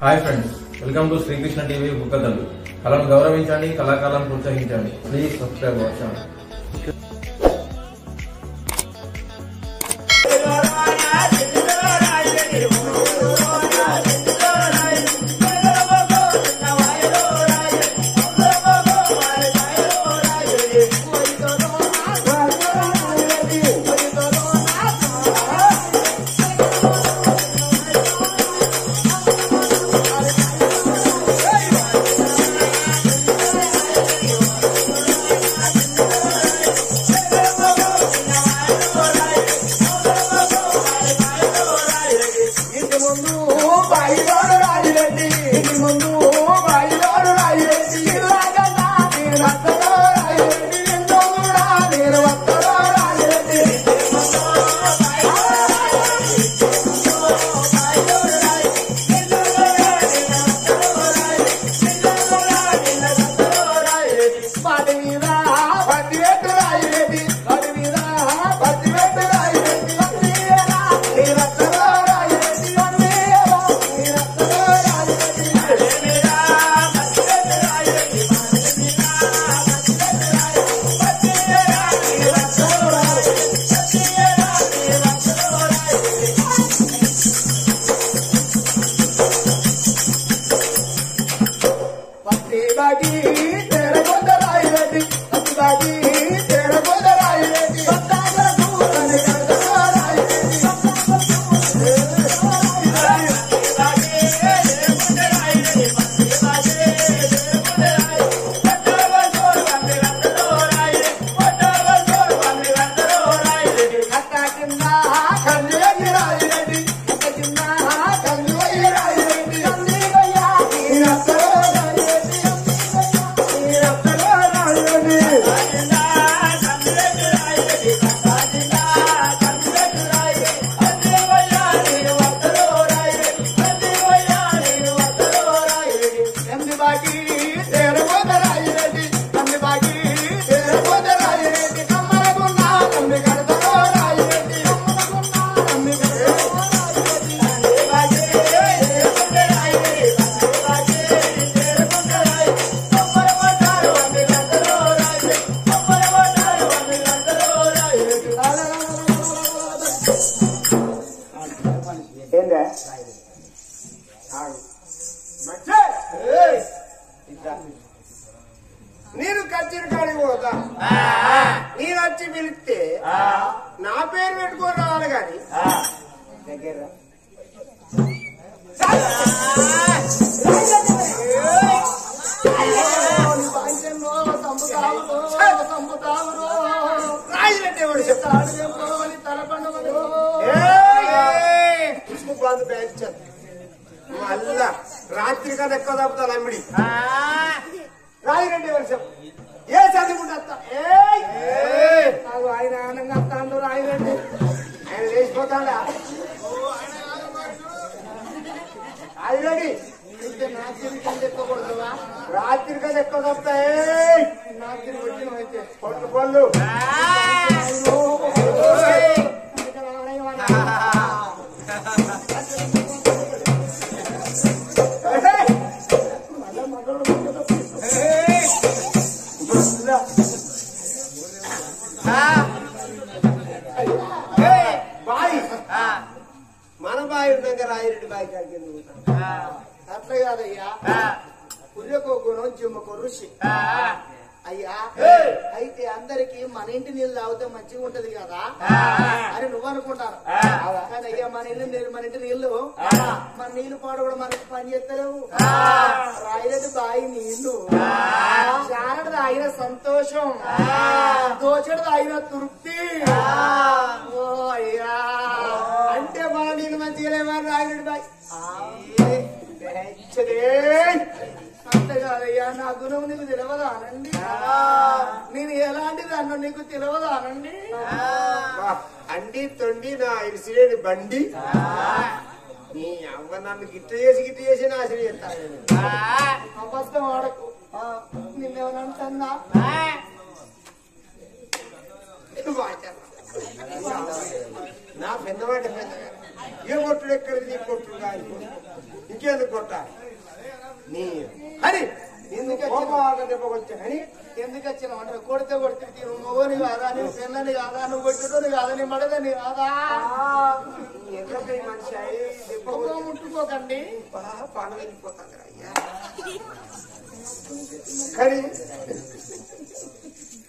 Hi friends, welcome to Srikrishna TV బుక్కదల్లు. కళను గౌరవించండి, కళాకారులను ప్రోత్సహించండి. Please subscribe our channel. నేను కచ్చేరి కాడికి పోతా, నేను వచ్చి పిలిస్తే నా పేరు పెట్టుకొని రావాలి కానీ దగ్గర రాజులంటే చెప్తాడు బంధు పెంచారు మళ్ళా రాత్రి కదా ఎక్కువ తప్పుతాను అమ్మిడి రాజులంటే ఎవరు చెప్పు ఏ చదువుకుంటా నాకు ఆయన ఆనందంగా వస్తాడు రాజులంటే ఆయన లేచిపోతాడా రాజులండి రాత్రి కదా ఎక్కువ తప్పుతాయి రాత్రి వచ్చిన పళ్ళు పళ్ళు మన బాయి ఉండగా రాయిరెడ్డి బాయి కాడికి అట్లా కాదయ్యా, పుర్రెకో గుణం జిమ్మకో ఋషి అయ్యా. అయితే అందరికి మన ఇంటి నీళ్ళు తాగితే మంచిగా ఉంటది కదా అని నువ్వు అనుకుంటాను కానీ అయ్యా మన ఇంటి నీళ్లు మన నీళ్లు పాడు కూడా మనకి పని చేస్తలేవు. రాయిరెడ్డి బాయి నీళ్లు చారడు తాగిన సంతోషం, దోచడు తాగిన తృప్తి. ఓ అయ్యా అంటే మన నీళ్ళు మంచిగా లేవని రాయిరెడ్డి బాయి అంతే కాదయ్యా. నా గుణం నీకు తెలియదానండి, నేను ఎలాంటిది అన్న నీకు తెలియదానండి. అండి తొండి నా ఇరిసిలేని బండి నీ అవ్వ నన్ను గిట్ట చేసి నాశనం చేస్తాను. అబద్ధం ఆడకు, నిన్నేమనంటన్నా నా పెద్దవాట పెద్దగా ఏ కొట్టుడు ఎక్కడిది నీ కొట్టుడు కాదు. ఇంకెందుకు కొట్టాలి నీ అని ఎందుకు దెబ్బకొచ్చా అని ఎందుకు వచ్చిన అంటారు కొడితే కొడితే నువ్వు మొగని కాదా నువ్వు పిల్లని కాదా నువ్వు కొట్టుకొని కాదా నీ మడదని కాదా ఎందుకు ఈ మనిషి అయ్యి దెబ్బ ముట్టుకోకండి పాన వెళ్ళిపోతాను అయ్యా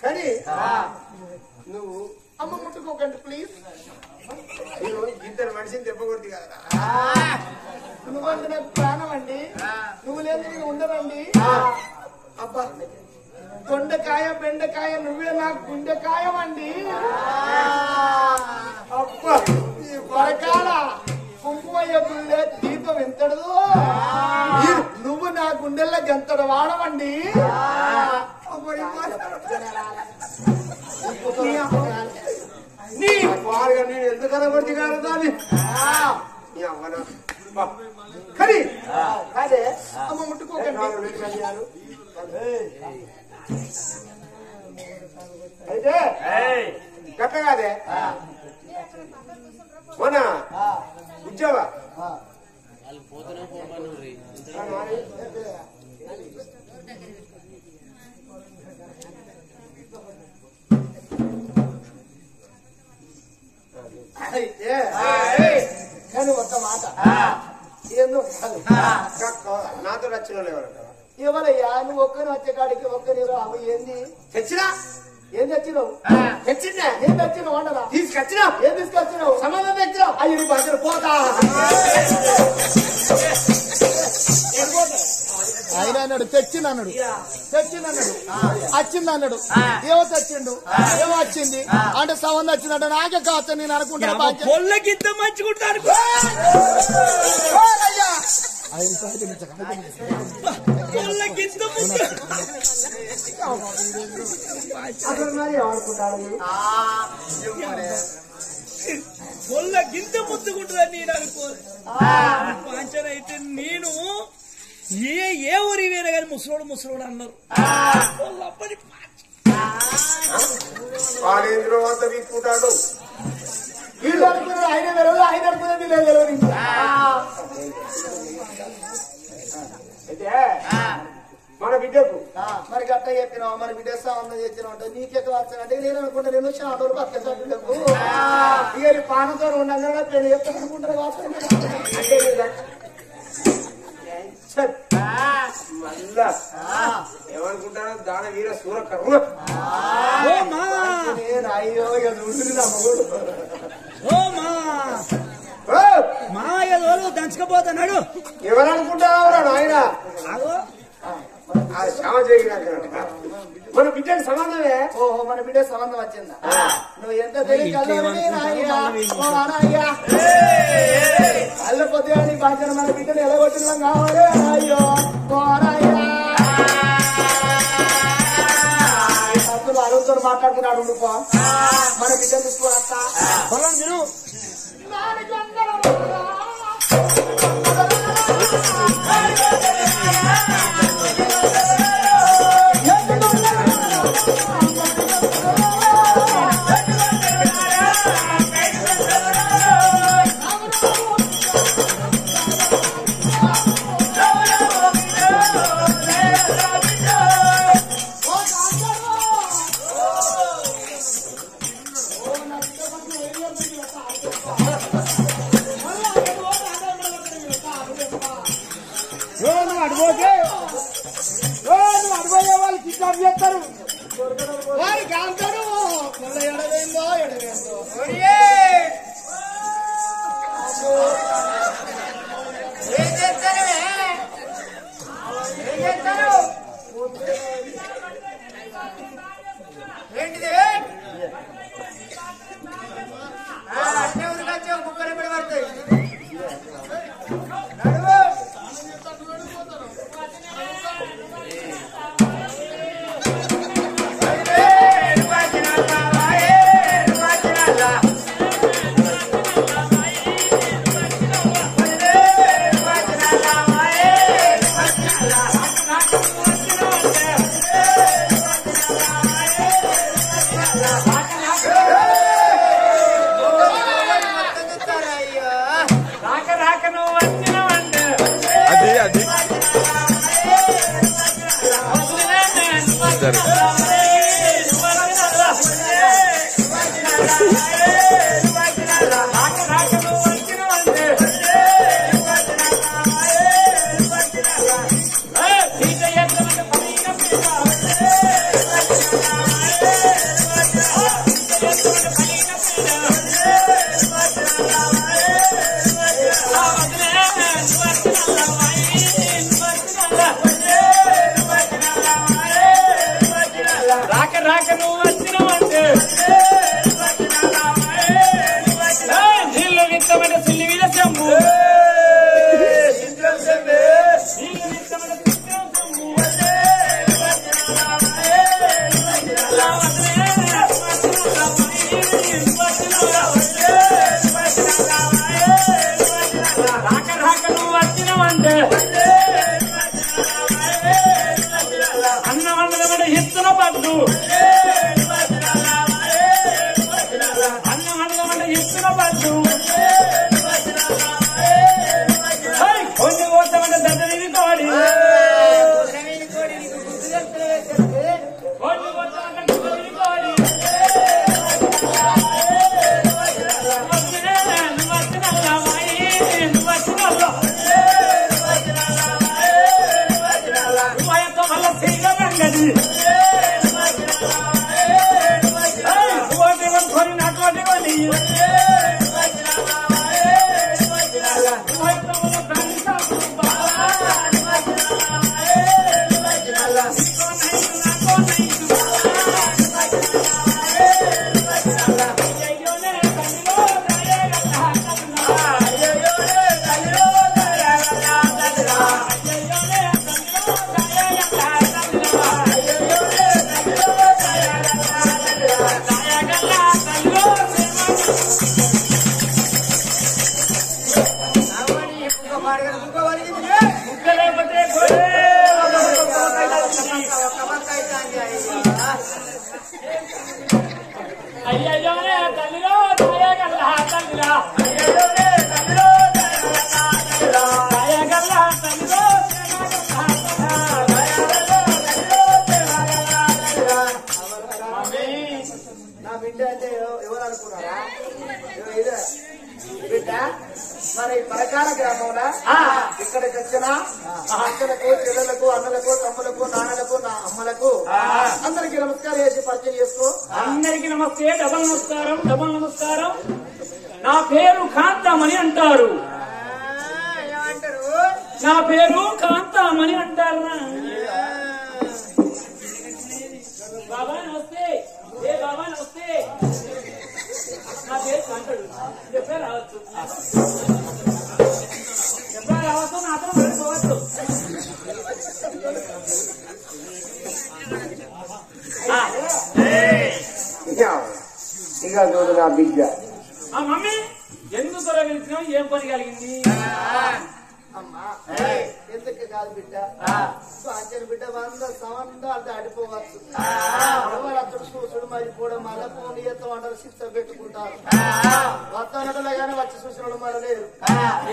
కానీ నువ్వు అమ్మ ముట్టుకోకండి ప్లీజ్ ఇద్దరు మనిషిని దెబ్బ కొట్టి కదా నువ్వంటే నాకు ప్రాణం అండి నువ్వు లేదు నేను ఉండనండి అబ్బా దొండకాయ బెండకాయ నువ్వే నాకు గుండెకాయం అండి అబ్బా పరకాల కుంకుమయ్య గుళ్ళే దీపం ఎంతడు నువ్వు నా గుండెల్లో గంతడు వాడమండి నీ పాలుగా నేను ఎందుకన్నా కొట్టి కాదు దాన్ని నీ అవ్వన కానీ అదే అమ్మ ముట్టుకోకండి అయితే గట్ట కాదే మన ఉద్యోగ అయితే కానీ ఒక్క మాట ఎందుకు నాతో వచ్చిన వాళ్ళు ఎవరంటావా ఎవరయ్యా నువ్వు ఒక్కని వచ్చే కాడికి ఒక్కని రావు ఏంది తెచ్చినా ఏం తెచ్చినావు తెచ్చిందే ఏం తెచ్చినావు అంటరా తీసుకొచ్చినా ఏం తీసుకొచ్చినావు సంబంధం తెచ్చినావు అయ్యి నీ బట్టలు పోతా ఆయన అన్నాడు తెచ్చిందన్నాడు వచ్చిందన్నాడు ఏమో తెచ్చిండు ఏమో వచ్చింది అంటే సంబంధం వచ్చిందంటే నాకే కావచ్చు నేను అనుకుంటా పొల్లకింత మంచిగుంటాను పొల్లకింత పొల్లకింత ముద్దుకుంటుందని నేను అనుకోను పంచనైతే నేను ఏ ఊరి వేరే కానీ ముసలోడు అన్నారు వాళ్ళప్పటి వాడేంద్రో అంత వీసుకుంటాడు వీళ్ళు అనుకున్నారు ఆయన తెలియదు ఆయన అనుకున్నది వీళ్ళు తెలియదు అయితే మన బిడ్డకు మరి గట్ట చెప్పినావు మన బిడ్డ సంబంధం చెప్పినావు అంటే నీకెక్కడ వచ్చానంటే నేను అనుకుంటా నేను చాలా రోజులు పక్కకు ఇక పానంతో ఉండగా పెళ్లి చెప్తాను అనుకుంటారు మళ్ళా ఏమనుకుంటాడు దాని వీర సూర కర్మ అయ్యో ఇక చూసి నమ్మకూడదు మాయలు దంచకపోతున్నాడు ఎవరనుకుంటావురా నాయన శ్రమ జరిగినాక మన బిడ్డకి సంబంధమే ఓహో మన బిడ్డ సంబంధం వచ్చిందా నువ్వు ఎంత తెలియదు అల్లపోతే నీ బాధ్యత మన బిడ్డను ఎలా కొట్టినాం కావాలి అయ్యో అడుగుతో మాట్లాడుతున్నాడు ఉండుకో మన బిడ్డ చూసుకోవస్తా మీరు అడిపోయే వాళ్ళు కిడ్నాప్ చేస్తారు వారికి అంటారు ఎడవేందో ఏంటిది కుక్కలు ఎప్పుడు పడతాయి సరే మరి పరకాల గ్రామంలో ఇక్కడికి వచ్చిన అక్కలకు చెల్లెలకు అన్నలకు తమ్ములకు నాన్నలకు నా అమ్మలకు అందరికి నమస్కారం చేసి పరిచయం చేసుకో. అందరికి నమస్తే. డబల్ నమస్కారం, డబల్ నమస్కారం. నా పేరు కాంతామణి అంటారు. ఏమంటారు? నా పేరు కాంతామణి అంటారు. బాబా నమస్తే. ఏ బాబా నమస్తే. నా పేరు కాంతాడు. ఎప్పుడే రావచ్చు, ఎప్పుడే రావచ్చు, నాతో పోవచ్చు. ఇక చూడు నా బిడ్డ. ఆ మమ్మీ ఎందుకు తొలగించినావు? ఏం పని కలిగింది? అమ్మా ఎందుకు కాదు బిడ్డ, అంచెల బిడ్డ 100 సంవత్సరాలు దాటిపోవచ్చు. అడవాళ్ళప్పుడు చూసుడు మరిపోవడం మళ్ళీ ఫోన్ చేస్తాం అంటారు, శిక్ష పెట్టుకుంటారు. వస్తానటలే కానీ వచ్చి చూసిన మళ్ళీ లేదు.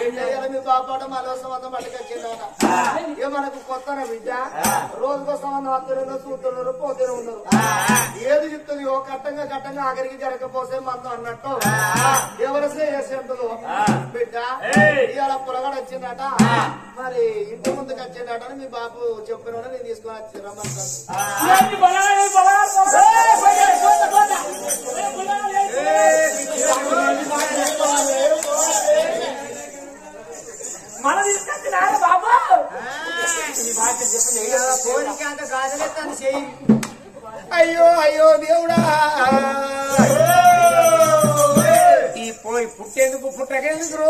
ఏం చేయాలి? మీ బాపాట మళ్ళీ సంవత్సరం పట్టుకొచ్చిందట. ఇక మనకు కొత్తన బిడ్డ రోజుకో సంవత్సరం వస్తున్నారు, చూస్తున్నారు, పోతూనే ఉన్నారు. ఏది చెప్తుంది ఓ కట్టంగా కట్టంగా ఆఖరికి జరగకపోతే మనం అన్నట్టు ఎవరు చేసేంటుందో బిడ్డ. ఇవాళ పొలగాడు వచ్చిందట, మరి ఇంటి ముందుకు వచ్చిందట అని మీ బాబు చెప్పిన నేను తీసుకొని వచ్చి రమ్మంటాను. మన తీసుకొచ్చి నాన్న బాబా కోరిక అంత కాదలేస్తాను చెయ్యి. అయ్యో అయ్యో దేవుడా, ఈ పోయి పుట్టేందుకు పుట్టకేందుకు,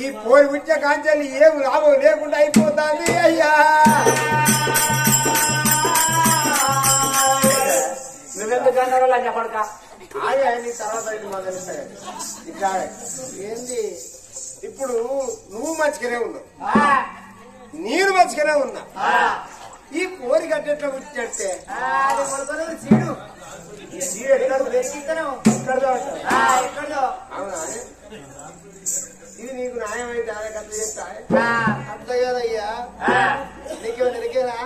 ఈ పోయి పుట్టే కాంచాలి ఏం లాభం లేకుండా అయిపోతుంది. అయ్యా నువ్వెందుకు అన్నారో చెప్పడక ఆయన తర్వాత మొదలుస్తాయి. ఇట్లా ఏంది ఇప్పుడు నువ్వు మంచిగానే ఉన్నావు, నేను మంచిగానే ఉన్నా. ఈ కోరి కట్టేట్లా పుట్టినట్టే అది కొడుకుని చీడు ఈ సీడ్ ఎక్కడ వెతికిస్తాను. ఎక్కడో అంటావు. ఎక్కడో అవునా? ఇది నీకు న్యాయమైతే అట్లా చెప్తా. అంత కదయ్యా, నీకేమో నిరికేనా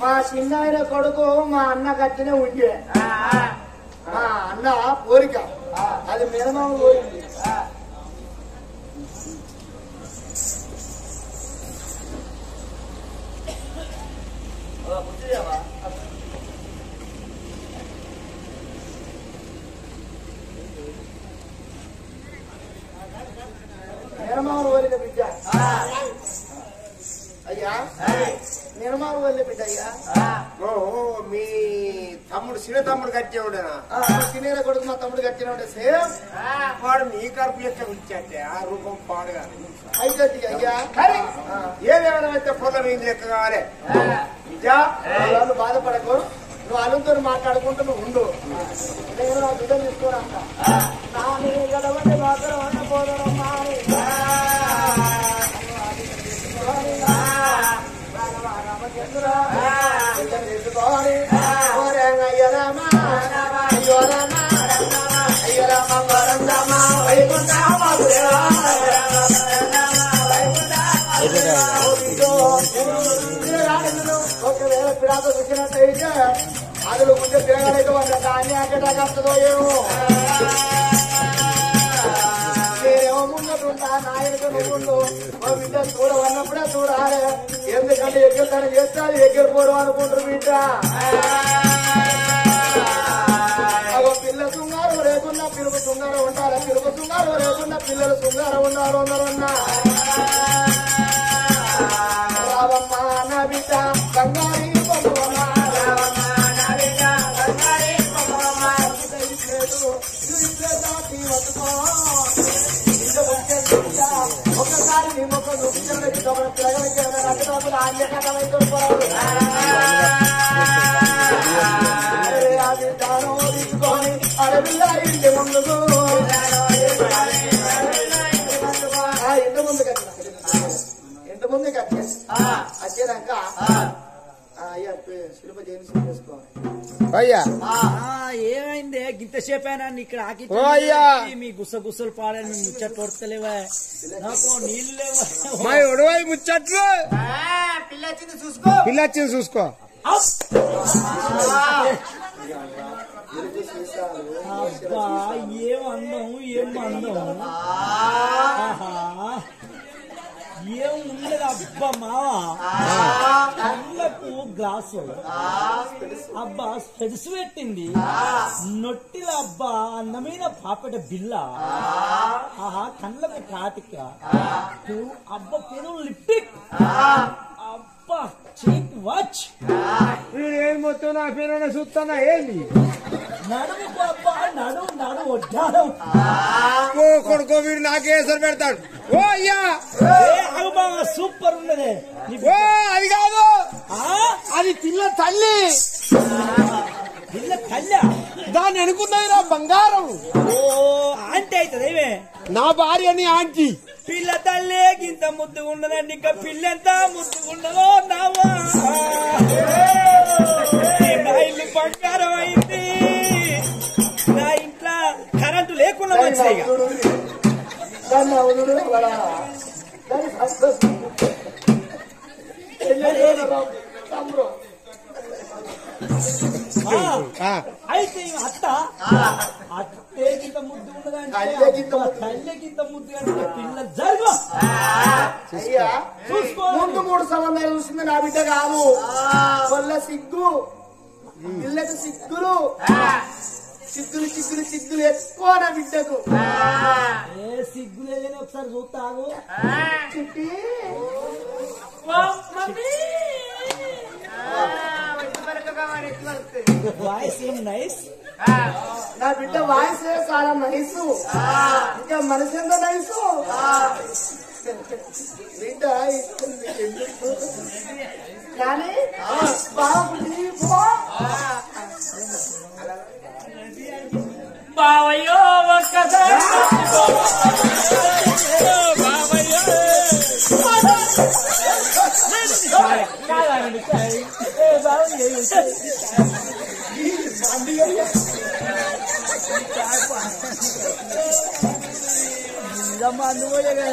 మా చిన్న కొడుకు మా అన్న కట్టినే ఉండే మా అన్న కోరిక అది మినిమం కోరింది. నిర్మాణ కోరిక బిడ్డ అయ్యా, నిర్మాణ కోరిక బిడ్డ అయ్యా. మీ తమ్ముడు చిన్న తమ్ముడు కట్టేవాడేనా? చిన్న కొడుకు మా తమ్ముడు కట్టిన ఉంటే సేమ్ వాడు మీ కడుపు లెక్క ఇచ్చాటే ఆ రూపం పాడుగా అయితే అయ్యా. ఏదేమైనా అయితే పొలం ఏం లెక్క కావాలి నిజా. వాళ్ళు బాధపడకు, నువ్వు అల్లుతో మాట్లాడుకుంటూ నువ్వు ఉండు. నేను నా బిడ్డ తీసుకోరంట ఒకవేళ పిడాతో చూసినట్టయితే అదులు ముందే తిరగాలైతే వాళ్ళ దాన్ని అక్కడ కష్టదో ఏమో. నేనేమో ముందుంటా నాయనకు నువ్వుండు. మా బిడ్డ చూడవన్నప్పుడే చూడాలి, ఎందుకంటే ఎగ్గరతనం చేస్తే అది ఎగ్గరిపోరు అనుకుంటారు బిడ్డ. పిల్ల శృంగారం లేకున్నా పిలుపు శృంగారం ఉండాలి, పిలుపు శృంగారం లేకున్నా పిల్లలు శృంగారం ఉండాలి. అందరన్నా రావమ్మ నా బిడ్డ గంగారి ఒకసారి నీ మొక్క తీసుకొని అడవిలా ఇంటి ముందుకు ఇంటి ముందు వచ్చేదాక అయ్యా శిల్ప జైలు చేసుకోవాలి. అయ్యా ఏమైంది గింతసేపైనా ఇక్కడ ఆకి మీ గుస్స గుస్సలు పాడని ముచ్చట్లు కొడతలేవా? నాకు నీళ్ళు లేవా? మా ఒడవై ముచ్చట్లు పిల్లచ్చింది చూసుకో, పిల్లచ్చింది చూసుకో. అబ్బా ఏం అందం, ఏం అందం, ఏం ఉండదు. అబ్బా మావా కళ్ళకు గ్లాసు అబ్బా స్పెడ్స్ పెట్టింది, నొట్టిల అబ్బా అందమైన పాపట బిల్ల, ఆహా కళ్ళకు కాటిక, అబ్బా పెను లిప్టిక్, అబ్బా చీప్ వాచ్. ఏం మొత్తం నా పేరు చూస్తున్నా ఏంది? నడుము అబ్బా నడుము నడుము వడ్డాడం. ఓ కొడుకో వీడు నాకేసరి పెడతాడు. ఓ అయ్యా సూపర్ ఉన్నదే. ఓ అది కాదు, అది పిల్ల తల్లి. పిల్ల తల్లి దాన్ని అనుకున్నది నా బంగారం. ఓ ఆంటీ అవుతుంది ఏమే? నా భార్య అని ఆంటీ. పిల్ల తల్లే ఇంత ముద్దుగా ఉండదండి, ఇంకా పిల్ల ఎంత ముద్దుగా ఉండదో నావా. నా ఇల్లు బంగారం అయింది, నా ఇంట్లో కరెంటు లేకుండా మంచిగా దాన్ని అవునుడు తమ్ముడు. అయితే అత్త అత్తేకింత ముద్దు ఉండదంటే తల్లికింత ముద్దు అంటే పిల్ల జరుగు. అయ్యా చూసుకో, ముందు 3 సంవత్సరాలు చూసింది నా బిడ్డ కాదు. వల్ల సిగ్గు పిల్లకి సిగ్గులు చిక్కులు చిక్కులు చిక్కులు ఎక్కువ నా బిడ్డకు. ఏ సిగ్గు లేదని ఒకసారి చూస్తాగు. చిట్టి వాయిస్ ఏం నైస్. నా బిడ్డ వాయిస్ చాలా నైసు, ఇంకా మనసు ఎంత నైసు. బిడ్డ కానీ బాగుంది బావయ్యో ఒక్కసారి మందు పోయే కదా